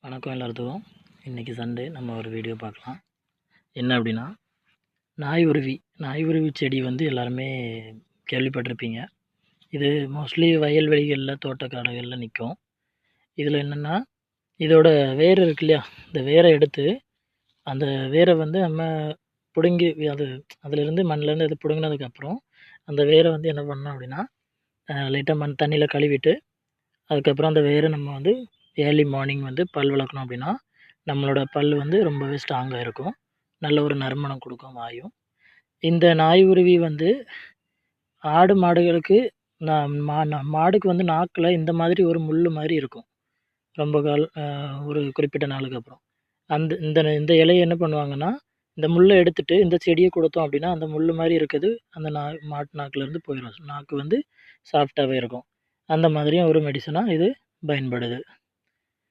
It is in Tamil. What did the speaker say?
வணக்கம் எல்லாத்துக்கும். இன்றைக்கி சண்டே நம்ம ஒரு வீடியோ பார்க்கலாம். என்ன அப்படின்னா, நாய் உருவி செடி வந்து எல்லாருமே கேள்விப்பட்டிருப்பீங்க. இது மோஸ்ட்லி வயல்வெளிகளில் தோட்டக்காடுகளில் நிற்கும். இதில் என்னென்னா, இதோட வேர் இருக்கு இல்லையா, இந்த வேரை எடுத்து அந்த வேரை வந்து நம்ம பிடுங்கி அதிலிருந்து மண்ணிலேருந்து இது பிடுங்கினதுக்கப்புறம் அந்த வேரை வந்து என்ன பண்ணணும் அப்படின்னா, லைட்டாக தண்ணியில் கழுவிட்டு அதுக்கப்புறம் அந்த வேரை நம்ம வந்து ஏர்லி மார்னிங் வந்து பல் விளக்கணும் அப்படின்னா, நம்மளோட பல் வந்து ரொம்பவே ஸ்ட்ராங்காக இருக்கும். நல்ல ஒரு நறுமணம் கொடுக்கும் வாயும். இந்த நாய் உருவி வந்து ஆடு, மாடுகளுக்கு மாடுக்கு வந்து நாக்கில் இந்த மாதிரி ஒரு முள் மாதிரி இருக்கும். ரொம்ப ஒரு குறிப்பிட்ட நாளுக்கு அப்புறம். இந்த இந்த இலைய என்ன பண்ணுவாங்கன்னா, இந்த முள்ள எடுத்துட்டு இந்த செடிய கொடுத்தோம் அப்படின்னா, அந்த முள் மாரி இருக்கிறது அந்த மாட்டு நாக்குலேருந்து போயிடும். நாக்கு வந்து சாஃப்ட்டாவே இருக்கும். அந்த மாதிரியும் ஒரு மெடிசனா இது பயன்படுது.